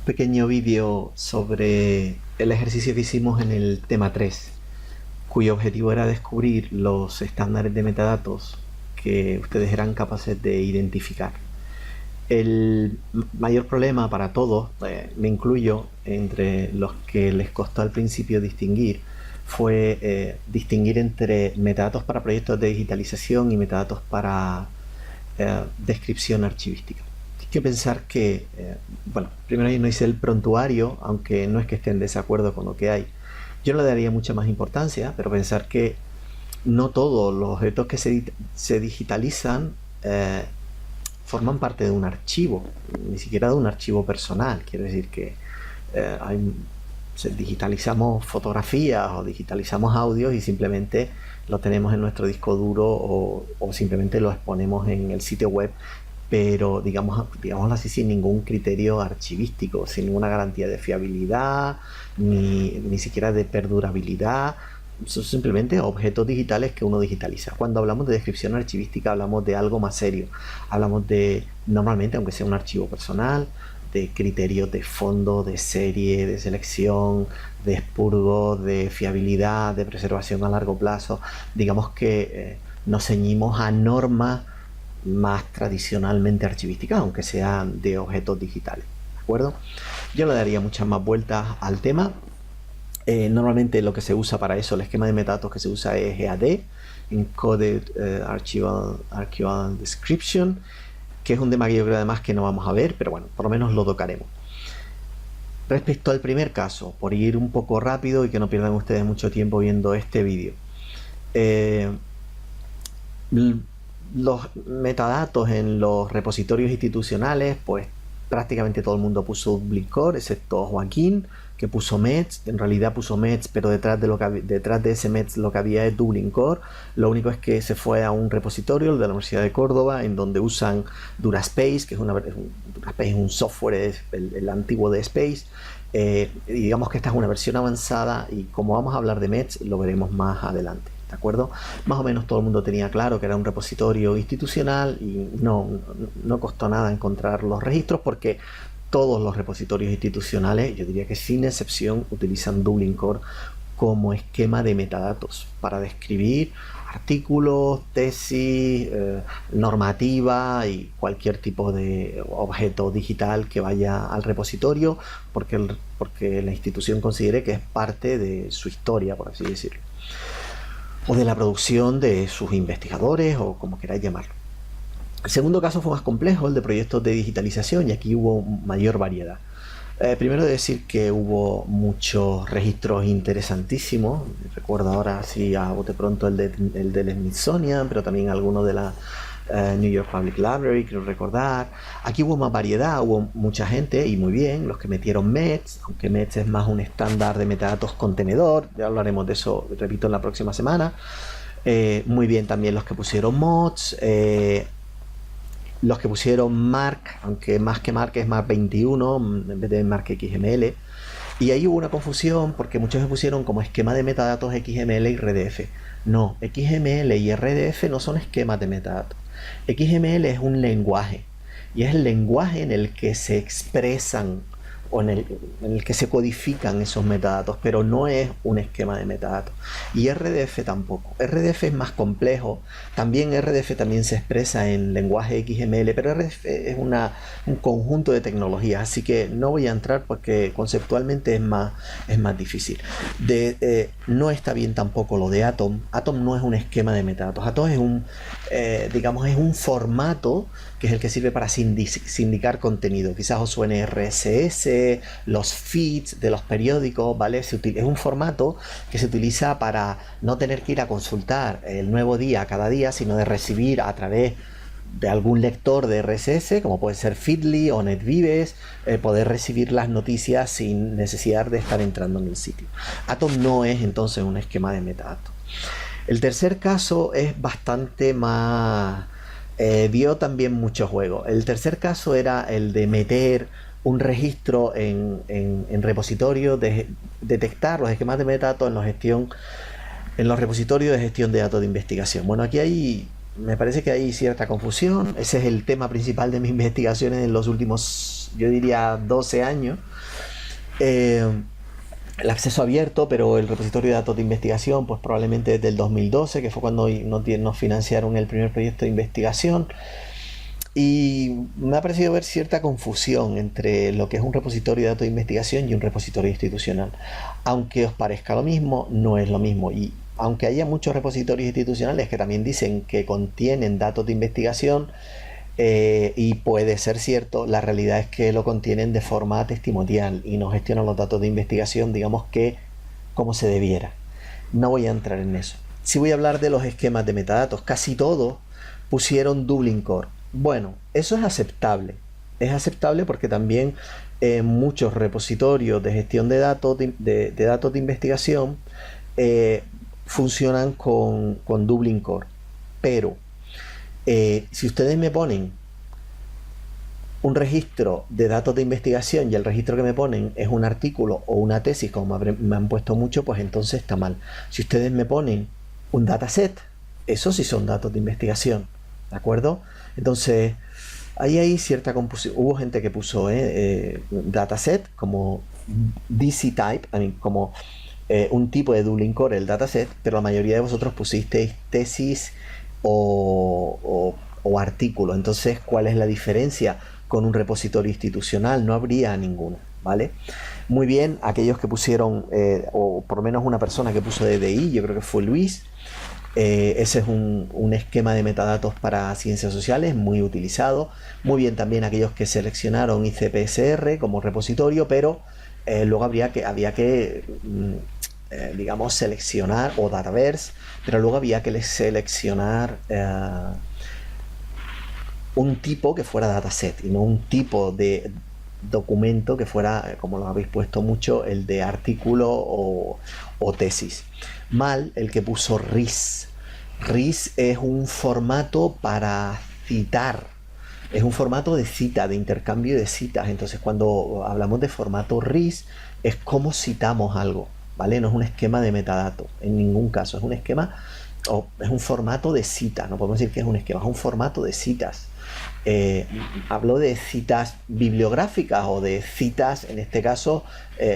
pequeño vídeo sobre el ejercicio que hicimos en el tema 3, cuyo objetivo era descubrir los estándares de metadatos que ustedes eran capaces de identificar. El mayor problema para todos, me incluyo entre los que les costó al principio distinguir, fue distinguir entre metadatos para proyectos de digitalización y metadatos para descripción archivística. Hay que pensar que, bueno, primero yo no hice el prontuario, aunque no es que esté en desacuerdo con lo que hay. Yo no le daría mucha más importancia, pero pensar que no todos los objetos que se digitalizan forman parte de un archivo, ni siquiera de un archivo personal. Quiere decir que digitalizamos fotografías o digitalizamos audios y simplemente lo tenemos en nuestro disco duro o simplemente lo exponemos en el sitio web, pero digámoslo así, sin ningún criterio archivístico, sin ninguna garantía de fiabilidad ni siquiera de perdurabilidad. Son simplemente objetos digitales que uno digitaliza. Cuando hablamos de descripción archivística hablamos de algo más serio. Hablamos de, normalmente, aunque sea un archivo personal, de criterios de fondo, de serie, de selección, de expurgo, de fiabilidad, de preservación a largo plazo. Digamos que nos ceñimos a normas más tradicionalmente archivísticas, aunque sean de objetos digitales. ¿De acuerdo? Yo le daría muchas más vueltas al tema. Normalmente lo que se usa para eso, el esquema de metadatos que se usa es EAD, Encoded Archival Description, que es un tema que yo creo además que no vamos a ver, pero bueno, por lo menos lo tocaremos. Respecto al primer caso, por ir un poco rápido y que no pierdan ustedes mucho tiempo viendo este vídeo, los metadatos en los repositorios institucionales, pues prácticamente todo el mundo puso Dublin Core, excepto Joaquín, que puso METS. En realidad puso METS, pero detrás de ese METS lo que había es Dublin Core. Lo único es que se fue a un repositorio, el de la Universidad de Córdoba, en donde usan DuraSpace, que es un software, el antiguo de Space. Y digamos que esta es una versión avanzada, y como vamos a hablar de METS, lo veremos más adelante. ¿De acuerdo? Más o menos todo el mundo tenía claro que era un repositorio institucional y no costó nada encontrar los registros, porque todos los repositorios institucionales, yo diría que sin excepción, utilizan Dublin Core como esquema de metadatos para describir artículos, tesis, normativa y cualquier tipo de objeto digital que vaya al repositorio, porque la institución considere que es parte de su historia, por así decirlo, o de la producción de sus investigadores, o como queráis llamarlo. El segundo caso fue más complejo, el de proyectos de digitalización, y aquí hubo mayor variedad. Primero decir que hubo muchos registros interesantísimos. Recuerdo ahora, sí, a bote pronto el del Smithsonian, pero también algunos de la New York Public Library, quiero recordar. Aquí hubo más variedad, hubo mucha gente, y muy bien, los que metieron METS, aunque METS es más un estándar de metadatos contenedor, ya hablaremos de eso, repito, en la próxima semana. Muy bien también los que pusieron MODS, los que pusieron MARC, aunque más que MARC es MARC 21 en vez de MARC XML. Y ahí hubo una confusión porque muchos se pusieron como esquema de metadatos XML y RDF. No, XML y RDF no son esquemas de metadatos. XML es un lenguaje, y es el lenguaje en el que se expresan o en el que se codifican esos metadatos, pero no es un esquema de metadatos. Y RDF tampoco. RDF es más complejo. RDF también se expresa en lenguaje XML, pero RDF es un conjunto de tecnologías, así que no voy a entrar porque conceptualmente es más difícil. No está bien tampoco lo de Atom. Atom no es un esquema de metadatos. Atom es un formato que es el que sirve para sindicar contenido. Quizás os suene RSS, los feeds de los periódicos, ¿vale? Es un formato que se utiliza para no tener que ir a consultar el nuevo día cada día, sino de recibir a través de algún lector de RSS, como puede ser Feedly o NetVives, poder recibir las noticias sin necesidad de estar entrando en el sitio. Atom no es entonces un esquema de metadatos. El tercer caso es bastante más... dio también mucho juego. El tercer caso era el de meter un registro en repositorio, de detectar los esquemas de metadatos en los repositorios de gestión de datos de investigación. Bueno, aquí me parece que hay cierta confusión. Ese es el tema principal de mis investigaciones en los últimos, yo diría, 12 años. Eh, el acceso abierto, pero el repositorio de datos de investigación, pues probablemente desde el 2012, que fue cuando nos financiaron el primer proyecto de investigación. Y me ha parecido ver cierta confusión entre lo que es un repositorio de datos de investigación y un repositorio institucional. Aunque os parezca lo mismo, no es lo mismo. Y aunque haya muchos repositorios institucionales que también dicen que contienen datos de investigación, y puede ser cierto, la realidad es que lo contienen de forma testimonial y no gestionan los datos de investigación, digamos que como se debiera. No voy a entrar en eso. Sí voy a hablar de los esquemas de metadatos. Casi todos pusieron Dublin Core. Bueno, eso es aceptable. Es aceptable porque también muchos repositorios de gestión de datos de datos de investigación eh, funcionan con Dublin Core. Pero si ustedes me ponen un registro de datos de investigación y el registro que me ponen es un artículo o una tesis, como me han puesto mucho, pues entonces está mal. Si ustedes me ponen un dataset, esos sí son datos de investigación, ¿de acuerdo? Entonces, ahí hay cierta confusión. Hubo gente que puso dataset como DC type, como un tipo de Dublin Core, el dataset, pero la mayoría de vosotros pusisteis tesis o artículo. Entonces, ¿cuál es la diferencia con un repositorio institucional? No habría ninguna, ¿vale? Muy bien, aquellos que pusieron, o por lo menos una persona que puso DDI, yo creo que fue Luis. Ese es un esquema de metadatos para ciencias sociales muy utilizado. Muy bien también aquellos que seleccionaron ICPSR como repositorio, pero luego había que digamos, seleccionar, o Dataverse, pero luego había que seleccionar un tipo que fuera dataset y no un tipo de documento que fuera, como lo habéis puesto mucho, el de artículo o tesis. Mal el que puso RIS. RIS es un formato para citar, es un formato de cita, de intercambio de citas. Entonces, cuando hablamos de formato RIS, es como citamos algo, ¿vale? No es un esquema de metadatos, en ningún caso. Es un esquema, o es un formato de cita. No podemos decir que es un esquema, es un formato de citas. Hablo de citas bibliográficas o de citas, en este caso,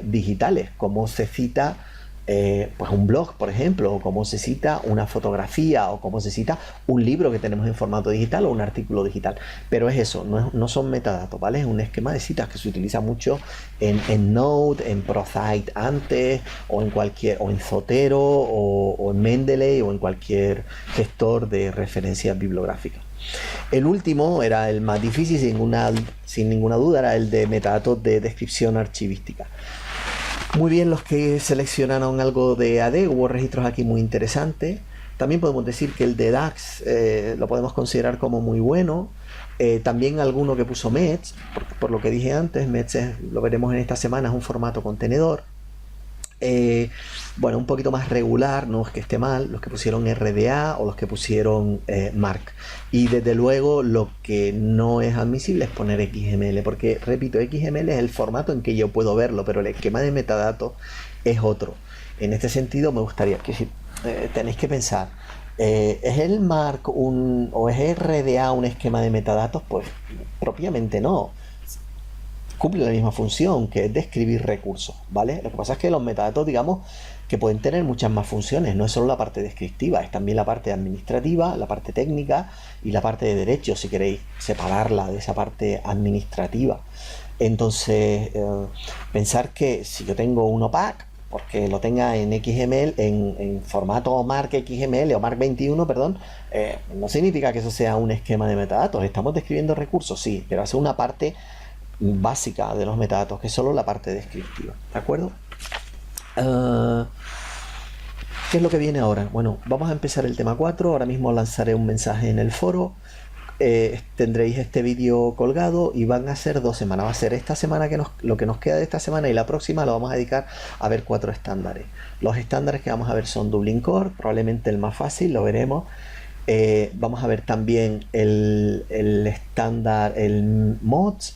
digitales, como se cita pues un blog, por ejemplo, o cómo se cita una fotografía, o cómo se cita un libro que tenemos en formato digital o un artículo digital. Pero es eso, no son metadatos, ¿vale? Es un esquema de citas que se utiliza mucho en Node, en ProCite antes, o en Zotero, o en Mendeley, o en cualquier gestor de referencias bibliográficas. El último era el más difícil, sin ninguna duda, era el de metadatos de descripción archivística. Muy bien los que seleccionaron algo de AD, hubo registros aquí muy interesantes. También podemos decir que el de DAX lo podemos considerar como muy bueno. También alguno que puso METS, por lo que dije antes, METS lo veremos en esta semana, es un formato contenedor. Bueno, un poquito más regular, no es que esté mal, los que pusieron RDA o los que pusieron MARC. Y desde luego lo que no es admisible es poner XML, porque repito, XML es el formato en que yo puedo verlo, pero el esquema de metadatos es otro. En este sentido me gustaría que tenéis que pensar, ¿es el MARC o es RDA un esquema de metadatos? Pues propiamente no. Cumple la misma función, que es describir recursos, ¿vale? Lo que pasa es que los metadatos, digamos, que pueden tener muchas más funciones, no es solo la parte descriptiva, es también la parte administrativa, la parte técnica y la parte de derecho, si queréis separarla de esa parte administrativa. Entonces, pensar que si yo tengo un OPAC, porque lo tenga en XML, en formato MARC XML o MARC 21, perdón, no significa que eso sea un esquema de metadatos. Estamos describiendo recursos, sí, pero hace una parte básica de los metadatos, que es solo la parte descriptiva, ¿de acuerdo? ¿Qué es lo que viene ahora? Bueno, vamos a empezar el tema 4. Ahora mismo lanzaré un mensaje en el foro. Tendréis este vídeo colgado y van a ser 2 semanas. Va a ser esta semana lo que nos queda de esta semana, y la próxima lo vamos a dedicar a ver 4 estándares. Los estándares que vamos a ver son Dublin Core, probablemente el más fácil, lo veremos. Vamos a ver también el estándar, el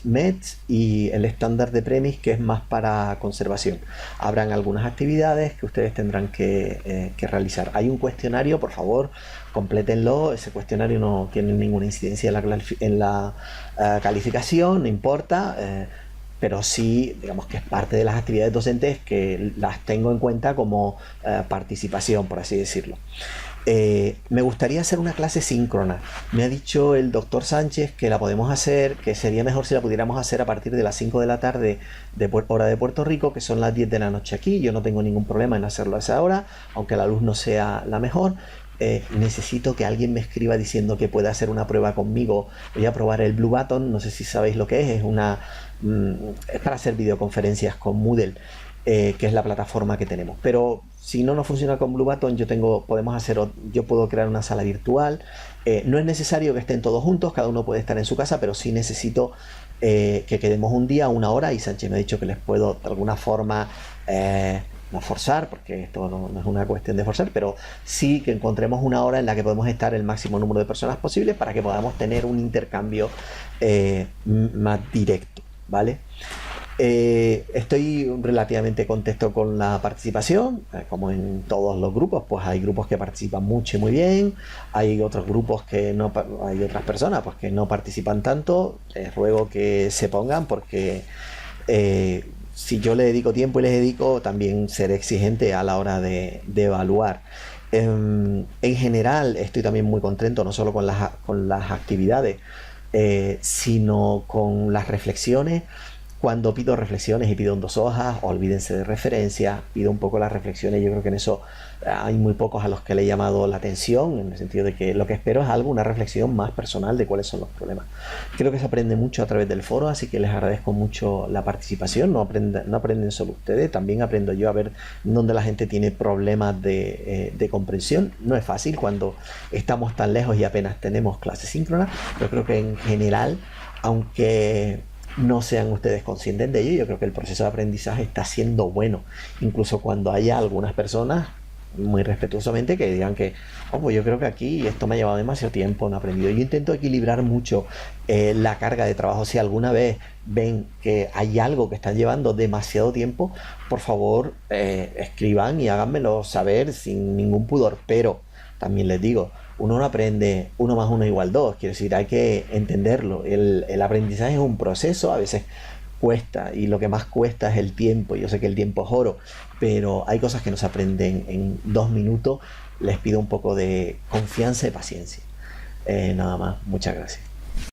METS y el estándar de premise, que es más para conservación. Habrán algunas actividades que ustedes tendrán que realizar. Hay un cuestionario, por favor, complétenlo. Ese cuestionario no tiene ninguna incidencia en la calificación, no importa. pero sí, digamos que es parte de las actividades docentes que las tengo en cuenta como participación, por así decirlo. Me gustaría hacer una clase síncrona. Me ha dicho el doctor Sánchez que la podemos hacer, que sería mejor si la pudiéramos hacer a partir de las 5 de la tarde de hora de Puerto Rico, que son las 10 de la noche aquí. Yo no tengo ningún problema en hacerlo a esa hora, aunque la luz no sea la mejor. Necesito que alguien me escriba diciendo que puede hacer una prueba conmigo. Voy a probar el Blue Button, no sé si sabéis lo que es una es para hacer videoconferencias con Moodle, que es la plataforma que tenemos. Pero si no nos funciona con Blue Button, yo puedo crear una sala virtual. No es necesario que estén todos juntos, cada uno puede estar en su casa, pero sí necesito que quedemos un día, una hora, y Sánchez me ha dicho que les puedo de alguna forma no forzar, porque esto no es una cuestión de forzar, pero sí que encontremos una hora en la que podemos estar el máximo número de personas posible para que podamos tener un intercambio más directo, ¿vale? Estoy relativamente contento con la participación, como en todos los grupos, pues hay grupos que participan mucho y muy bien, hay otros grupos que no, hay otras personas pues que no participan tanto. Les ruego que se pongan porque si yo le dedico tiempo y les dedico, también seré exigente a la hora de evaluar. En general estoy también muy contento, no solo con las actividades, sino con las reflexiones. Cuando pido reflexiones y pido en 2 hojas, olvídense de referencias, pido un poco las reflexiones. Yo creo que en eso hay muy pocos a los que le he llamado la atención, en el sentido de que lo que espero es una reflexión más personal de cuáles son los problemas. Creo que se aprende mucho a través del foro, así que les agradezco mucho la participación. No aprenden solo ustedes, también aprendo yo a ver dónde la gente tiene problemas de comprensión. No es fácil cuando estamos tan lejos y apenas tenemos clases síncronas, pero creo que en general, aunque no sean ustedes conscientes de ello, yo creo que el proceso de aprendizaje está siendo bueno, incluso cuando haya algunas personas muy respetuosamente que digan que pues yo creo que aquí esto me ha llevado demasiado tiempo, no he aprendido. Yo intento equilibrar mucho la carga de trabajo. Si alguna vez ven que hay algo que están llevando demasiado tiempo, por favor escriban y háganmelo saber sin ningún pudor, pero también les digo, uno no aprende 1 más 1 igual 2, quiero decir, hay que entenderlo. El aprendizaje es un proceso, a veces cuesta, y lo que más cuesta es el tiempo. Yo sé que el tiempo es oro, pero hay cosas que no se aprenden en 2 minutos. Les pido un poco de confianza y paciencia. Nada más, muchas gracias.